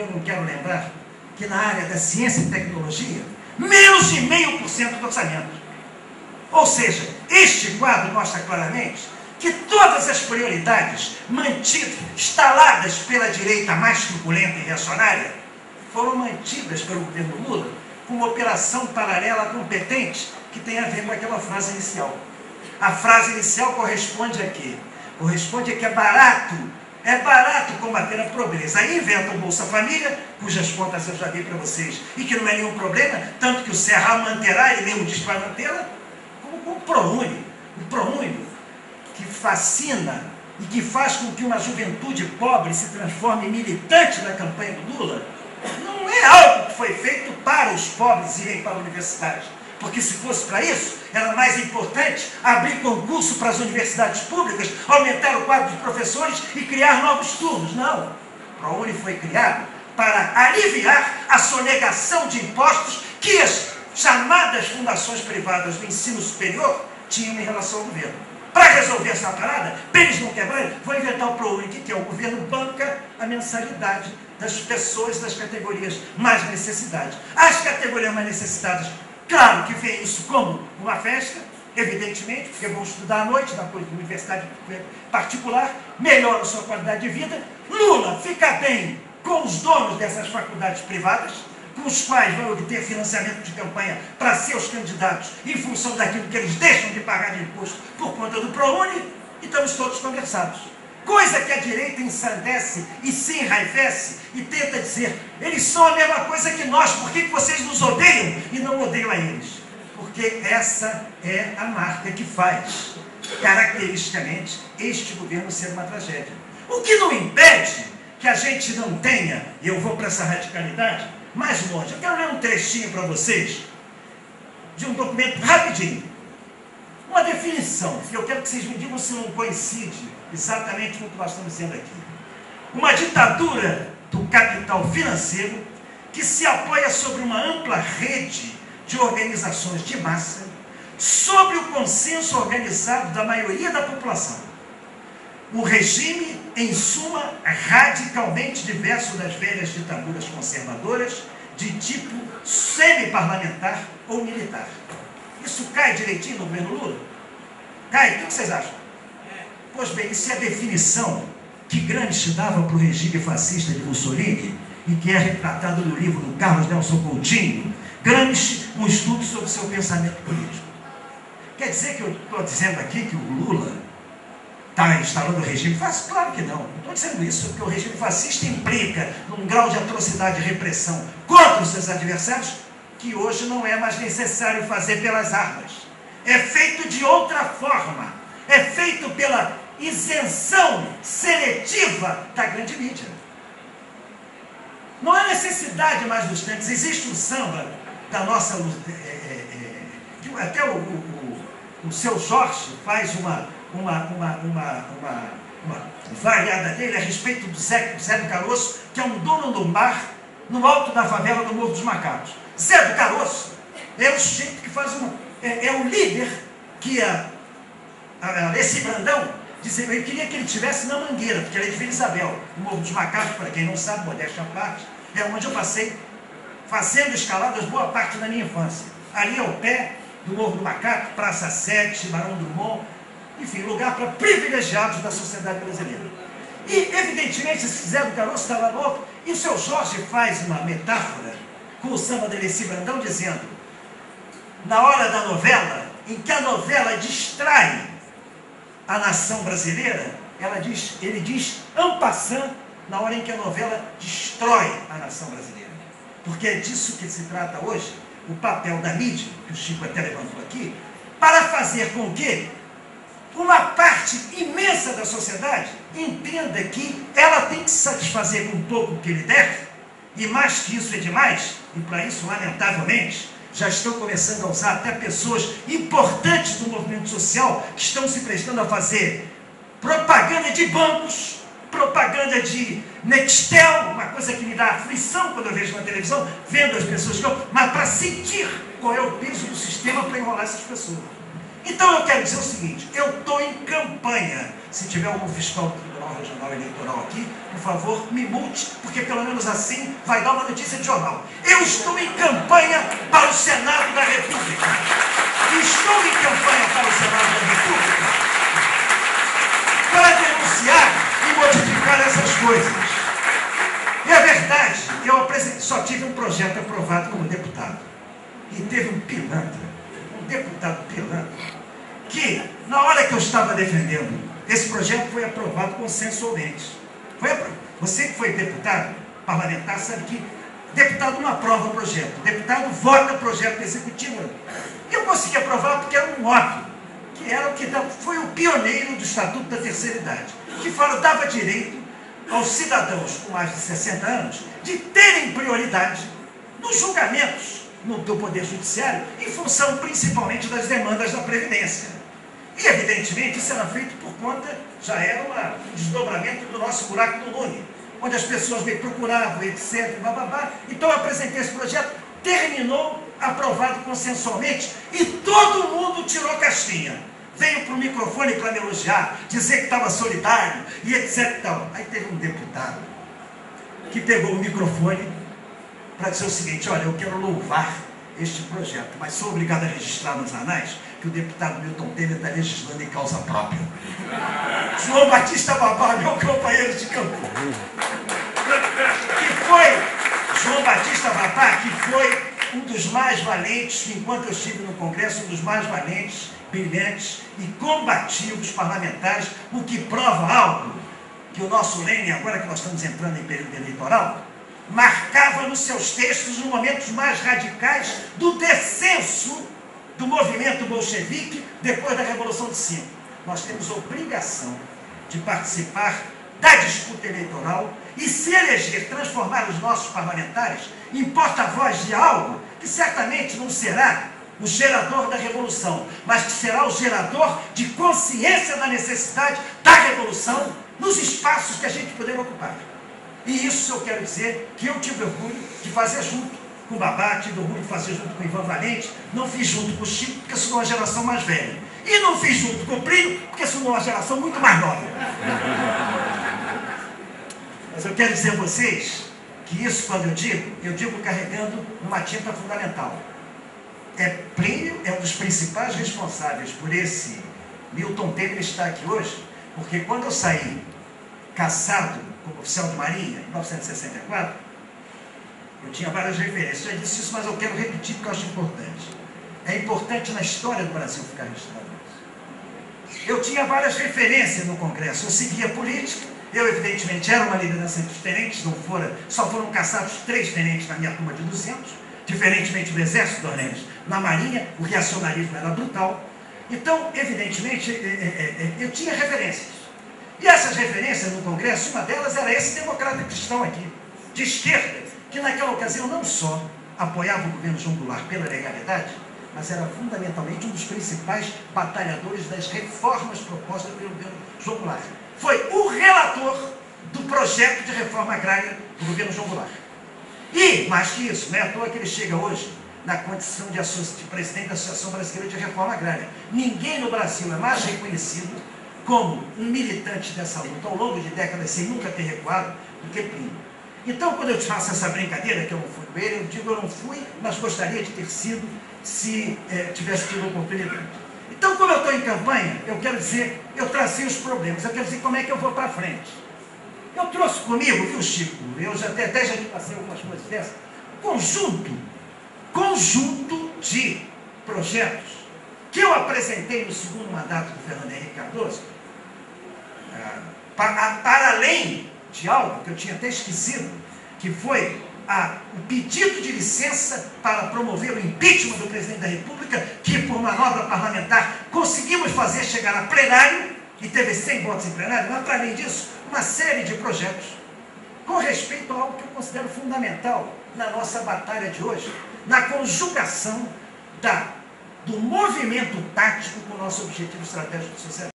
eu não quero lembrar que na área da ciência e tecnologia, menos de 0,5% do orçamento. Ou seja, este quadro mostra claramente que todas as prioridades mantidas, instaladas pela direita mais truculenta e reacionária, foram mantidas pelo governo Lula com uma operação paralela competente que tem a ver com aquela frase inicial. A frase inicial corresponde a quê? Corresponde a que é barato combater a pobreza. Aí inventam o Bolsa Família, cujas contas eu já dei para vocês, e que não é nenhum problema, tanto que o Serra manterá, ele mesmo diz que vai mantê-la, como com o ProUni, que fascina e que faz com que uma juventude pobre se transforme em militante na campanha do Lula. Não é algo que foi feito para os pobres irem para a universidade, porque se fosse para isso, era mais importante abrir concurso para as universidades públicas, aumentar o quadro de professores e criar novos turnos. Não. O ProUni foi criado para aliviar a sonegação de impostos que as chamadas fundações privadas do ensino superior tinham em relação ao governo. Para resolver essa parada, para eles não quebrarem, vão inventar o ProUni, que é o governo banca a mensalidade das pessoas das categorias mais necessitadas. As categorias mais necessitadas, claro que veem isso como uma festa, evidentemente, porque vão estudar à noite na universidade particular, melhoram a sua qualidade de vida. Lula fica bem com os donos dessas faculdades privadas, com os quais vão obter financiamento de campanha para seus candidatos em função daquilo que eles deixam de pagar de imposto por conta do ProUni, e estamos todos conversados. Coisa que a direita ensandece e se enraivece e tenta dizer: eles são a mesma coisa que nós, por que vocês nos odeiam e não odeiam a eles? Porque essa é a marca que faz, caracteristicamente, este governo ser uma tragédia. O que não impede que a gente não tenha, e eu vou para essa radicalidade, mais longe. Eu quero ler um trechinho para vocês de um documento rapidinho. Uma definição, que eu quero que vocês me digam se não coincide exatamente com o que nós estamos dizendo aqui. Uma ditadura do capital financeiro que se apoia sobre uma ampla rede de organizações de massa, sobre o consenso organizado da maioria da população. O regime, em suma, radicalmente diverso das velhas ditaduras conservadoras de tipo semi-parlamentar ou militar. Isso cai direitinho no governo Lula? Cai? O que vocês acham? Pois bem, isso é a definição que Gramsci dava para o regime fascista de Mussolini e que é retratado no livro do Carlos Nelson Coutinho. Gramsci, um estudo sobre o seu pensamento político. Quer dizer que eu estou dizendo aqui que o Lula está instalando o regime fascista? Claro que não. Não estou dizendo isso, porque o regime fascista implica num grau de atrocidade e repressão contra os seus adversários que hoje não é mais necessário fazer pelas armas. É feito de outra forma. É feito pela isenção seletiva da grande mídia. Não há necessidade mais dos tanques. Existe um samba da nossa... até o seu Jorge faz uma variada dele a respeito do Zé do Caroço, que é um dono de um bar no alto da favela do Morro dos Macacos. Zé do Caroço é o sujeito que faz é o líder que esse Brandão disse, eu queria que ele estivesse na Mangueira, porque ele é de Vila Isabel. O Morro dos Macacos, para quem não sabe, modéstia à parte, é onde eu passei fazendo escaladas boa parte da minha infância. Ali ao pé do Morro do Macaco, Praça 7, Barão Drummond, enfim, lugar para privilegiados da sociedade brasileira. E, evidentemente, se Zé do Caroço está lá no alto, e o seu Jorge faz uma metáfora com o samba de Alessi Brandão, dizendo, na hora da novela, em que a novela distrai a nação brasileira, ele diz en passant, na hora em que a novela destrói a nação brasileira. Porque é disso que se trata hoje, o papel da mídia, que o Chico até levantou aqui, para fazer com que uma parte imensa da sociedade entenda que ela tem que se satisfazer com um pouco que ele deve, e mais que isso é demais, e para isso, lamentavelmente, já estão começando a usar até pessoas importantes do movimento social que estão se prestando a fazer propaganda de bancos, propaganda de Nextel, uma coisa que me dá aflição quando eu vejo na televisão, vendo as pessoas, mas para sentir qual é o peso do sistema para enrolar essas pessoas. Então eu quero dizer o seguinte, eu estou em campanha, se tiver algum fiscal do Tribunal Tribunal Regional Eleitoral aqui, por favor, me multe, porque pelo menos assim vai dar uma notícia de jornal. Eu estou em campanha para o Senado da República. Estou em campanha para o Senado da República para denunciar e modificar essas coisas. E é verdade, eu só tive um projeto aprovado como deputado. E teve um pilantra, um deputado pilantra, que na hora que eu estava defendendo, esse projeto foi aprovado consensualmente. Você que foi deputado, parlamentar, sabe que deputado não aprova projeto, deputado vota projeto executivo. E eu consegui aprovar porque era um óbvio, que era o que foi o pioneiro do Estatuto da Terceira Idade, que dava direito aos cidadãos com mais de 60 anos de terem prioridade nos julgamentos do Poder Judiciário, em função principalmente das demandas da Previdência. E, evidentemente, isso era feito por conta, já era um desdobramento do nosso buraco do Lume, onde as pessoas me procuravam, etc. Bababá. Então, eu apresentei esse projeto, terminou aprovado consensualmente, e todo mundo tirou casquinha. Veio para o microfone para me elogiar, dizer que estava solidário, e etc. Aí teve um deputado que pegou o microfone para dizer o seguinte: olha, eu quero louvar este projeto, mas sou obrigado a registrar nos anais que o deputado Milton Temer está legislando em causa própria. João Batista Babá, meu companheiro de campo, João Batista Babá, que foi um dos mais valentes, que enquanto eu estive no Congresso, um dos mais valentes, brilhantes e combativos parlamentares, o que prova algo que o nosso Lênin, agora que nós estamos entrando em período eleitoral, marcava nos seus textos os momentos mais radicais do descenso do movimento bolchevique depois da Revolução de 5. Nós temos obrigação de participar da disputa eleitoral e se eleger, transformar os nossos parlamentares em porta-voz de algo que certamente não será o gerador da revolução, mas que será o gerador de consciência da necessidade da revolução nos espaços que a gente puder ocupar. E isso eu quero dizer que eu tive orgulho de fazer junto com o Babá, tive orgulho de fazer junto com o Ivan Valente, não fiz junto com o Chico, porque sou uma geração mais velha. E não fiz junto com o Plínio, porque sou uma geração muito mais nova. Mas eu quero dizer a vocês que isso, quando eu digo carregando uma tinta fundamental. Plínio é um dos principais responsáveis por esse Milton Temer estar aqui hoje, porque quando eu saí caçado como oficial de marinha, em 1964, eu tinha várias referências. Eu já disse isso, mas eu quero repetir porque eu acho importante. É importante na história do Brasil ficar registrado isso. Eu tinha várias referências no Congresso. Eu seguia política. Eu, evidentemente, era uma liderança diferente. Só foram caçados 3 tenentes na minha turma de 200. Diferentemente do Exército, Dornelles, na Marinha, o reacionarismo era brutal. Então, evidentemente, eu tinha referências. E essas referências no Congresso, uma delas era esse democrata cristão aqui, de esquerda, que naquela ocasião não só apoiava o governo João Goulart pela legalidade, mas era fundamentalmente um dos principais batalhadores das reformas propostas pelo governo João Goulart. Foi o relator do projeto de reforma agrária do governo João Goulart. E, mais que isso, não é à toa que ele chega hoje na condição de presidente da Associação Brasileira de Reforma Agrária. Ninguém no Brasil é mais reconhecido como um militante dessa luta ao longo de décadas sem nunca ter recuado do que Plínio. Então, quando eu te faço essa brincadeira que eu não fui com ele, eu digo eu não fui, mas gostaria de ter sido se tivesse tido a oportunidade. Então, como eu estou em campanha, eu quero dizer, eu tracei os problemas, eu quero dizer como é que eu vou para frente. Eu trouxe comigo, viu, Chico? Eu já até já te passei algumas coisas dessas. Conjunto de projetos que eu apresentei no segundo mandato do Fernando Henrique Cardoso, para além de algo que eu tinha até esquecido, que foi o pedido de licença para promover o impeachment do presidente da República, que por manobra parlamentar conseguimos fazer chegar a plenário, e teve 100 votos em plenário, mas para além disso, uma série de projetos com respeito a algo que eu considero fundamental na nossa batalha de hoje, na conjugação do movimento tático com o nosso objetivo estratégico de sociedade.